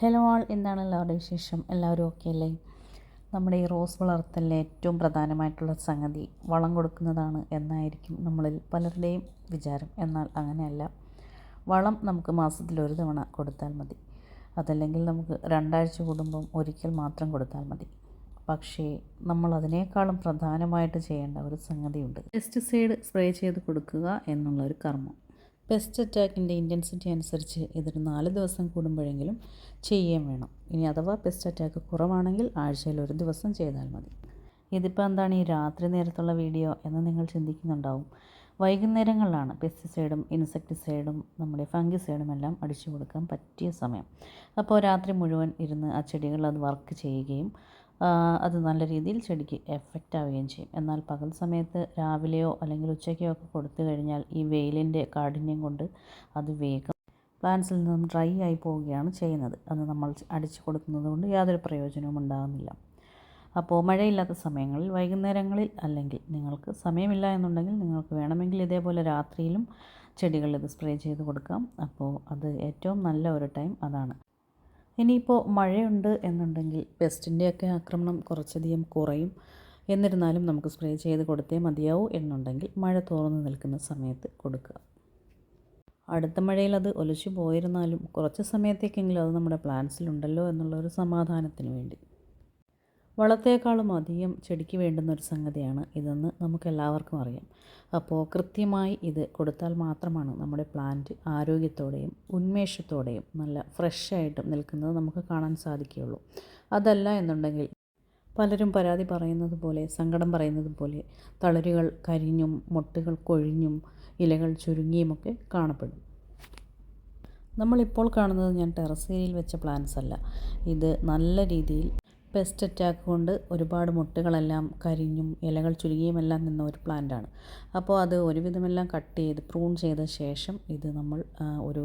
Hello ആൾ, എന്താണ് എല്ലാവരുടെ വിശേഷം? എല്ലാവരും ഓക്കെ അല്ലേ? നമ്മുടെ ഈ റോസ് വളർത്തലിലെ ഏറ്റവും പ്രധാനമായിട്ടുള്ള സംഗതി വളം കൊടുക്കുന്നതാണ് എന്നായിരിക്കും നമ്മളിൽ പലരുടെയും വിചാരം. എന്നാൽ അങ്ങനെയല്ല. വളം നമുക്ക് മാസത്തിലൊരു തവണ കൊടുത്താൽ മതി. അതല്ലെങ്കിൽ നമുക്ക് 2 ആഴ്ച കൂടുമ്പം ഒരിക്കൽ മാത്രം കൊടുത്താൽ മതി. പക്ഷേ നമ്മൾ അതിനേക്കാളും പ്രധാനമായിട്ട് ചെയ്യേണ്ട ഒരു സംഗതിയുണ്ട്. പെസ്റ്റിസൈഡ് സ്പ്രേ ചെയ്ത് കൊടുക്കുക എന്നുള്ളൊരു കർമ്മം. പെസ്റ്റ് അറ്റാക്കിൻ്റെ ഇൻറ്റൻസിറ്റി അനുസരിച്ച് ഇതൊരു 4 ദിവസം കൂടുമ്പോഴെങ്കിലും ചെയ്യുകയും വേണം. ഇനി അഥവാ പെസ്റ്റ് അറ്റാക്ക് കുറവാണെങ്കിൽ ആഴ്ചയിൽ ഒരു ദിവസം ചെയ്താൽ മതി. ഇതിപ്പോൾ എന്താണ് ഈ രാത്രി നേരത്തുള്ള വീഡിയോ എന്ന് നിങ്ങൾ ചിന്തിക്കുന്നുണ്ടാവും. വൈകുന്നേരങ്ങളിലാണ് പെസ്റ്റിസൈഡും ഇൻസെക്ടിസൈഡും നമ്മുടെ ഫംഗിസൈഡും എല്ലാം അടിച്ചു കൊടുക്കാൻ പറ്റിയ സമയം. അപ്പോൾ രാത്രി മുഴുവൻ ഇരുന്ന് ആ ചെടികൾ അത് വർക്ക് ചെയ്യുകയും അത് നല്ല രീതിയിൽ ചെടിക്ക് എഫക്റ്റ് ആവുകയും ചെയ്യും. എന്നാൽ പകൽ സമയത്ത് രാവിലെയോ അല്ലെങ്കിൽ ഉച്ചയ്ക്കോ ഒക്കെ കൊടുത്തു കഴിഞ്ഞാൽ ഈ വെയിലിൻ്റെ കാഠിന്യം കൊണ്ട് അത് വേഗം പ്ലാന്റ്സിൽ നിന്നും ഡ്രൈ ആയി പോവുകയാണ് ചെയ്യുന്നത്. അത് നമ്മൾ അടിച്ചു കൊടുക്കുന്നത് കൊണ്ട് യാതൊരു പ്രയോജനവും ഉണ്ടാകുന്നില്ല. അപ്പോൾ മഴയില്ലാത്ത സമയങ്ങളിൽ വൈകുന്നേരങ്ങളിൽ അല്ലെങ്കിൽ നിങ്ങൾക്ക് സമയമില്ല എന്നുണ്ടെങ്കിൽ നിങ്ങൾക്ക് വേണമെങ്കിൽ ഇതേപോലെ രാത്രിയിലും ചെടികളിൽ ഇത് സ്പ്രേ ചെയ്ത് കൊടുക്കാം. അപ്പോൾ അത് ഏറ്റവും നല്ല ഒരു ടൈം അതാണ്. ഇനിയിപ്പോൾ മഴയുണ്ട് എന്നുണ്ടെങ്കിൽ പെസ്റ്റിൻ്റെയൊക്കെ ആക്രമണം കുറച്ചധികം കുറയും. എന്നിരുന്നാലും നമുക്ക് സ്പ്രേ ചെയ്ത് കൊടുത്തേ മതിയാവൂ എന്നുണ്ടെങ്കിൽ മഴ തോർന്നു നിൽക്കുന്ന സമയത്ത് കൊടുക്കുക. അടുത്ത മഴയിൽ അത് ഒലിച്ചു പോയിരുന്നാലും കുറച്ച് സമയത്തേക്കെങ്കിലും അത് നമ്മുടെ പ്ലാന്റ്സിലുണ്ടല്ലോ എന്നുള്ളൊരു സമാധാനത്തിന് വേണ്ടി. വളത്തേക്കാളും അധികം ചെടിക്ക് വേണ്ടുന്ന ഒരു സംഗതിയാണ് ഇതെന്ന് നമുക്കെല്ലാവർക്കും അറിയാം. അപ്പോൾ കൃത്യമായി ഇത് കൊടുത്താൽ മാത്രമാണ് നമ്മുടെ പ്ലാന്റ് ആരോഗ്യത്തോടെയും ഉന്മേഷത്തോടെയും നല്ല ഫ്രഷായിട്ടും നിൽക്കുന്നത് നമുക്ക് കാണാൻ സാധിക്കുകയുള്ളൂ. അതല്ല എന്നുണ്ടെങ്കിൽ പലരും പരാതി പറയുന്നത് പോലെ, സങ്കടം പറയുന്നത് പോലെ തളിരുകൾ കരിഞ്ഞും മൊട്ടുകൾ കൊഴിഞ്ഞും ഇലകൾ ചുരുങ്ങിയുമൊക്കെ കാണപ്പെടും. നമ്മളിപ്പോൾ കാണുന്നത് ഞാൻ ടെറസ് ഏരിയയിൽ വെച്ച പ്ലാന്റ്സ് അല്ല. ഇത് നല്ല രീതിയിൽ പെസ്റ്റ് അറ്റാക്ക് കൊണ്ട് ഒരുപാട് മുട്ടുകളെല്ലാം കരിഞ്ഞും ഇലകൾ ചുരുങ്ങിയുമെല്ലാം നിന്ന ഒരു പ്ലാന്റാണ്. അപ്പോൾ അത് ഒരുവിധമെല്ലാം കട്ട് ചെയ്ത് പ്രൂൺ ചെയ്ത ശേഷം ഇത് നമ്മൾ ഒരു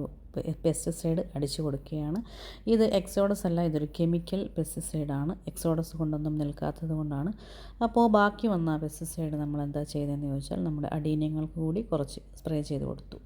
പെസ്റ്റിസൈഡ് അടിച്ചു കൊടുക്കുകയാണ്. ഇത് എക്സോഡസ് അല്ല, ഇതൊരു കെമിക്കൽ പെസ്റ്റിസൈഡാണ്. എക്സോഡസ് കൊണ്ടൊന്നും നിൽക്കാത്തത് കൊണ്ടാണ്. അപ്പോൾ ബാക്കി വന്ന പെസ്റ്റിസൈഡ് നമ്മൾ എന്താ ചെയ്തതെന്ന് ചോദിച്ചാൽ നമ്മുടെ അടീനിയങ്ങൾക്ക് കൂടി കുറച്ച് സ്പ്രേ ചെയ്ത് കൊടുത്തു.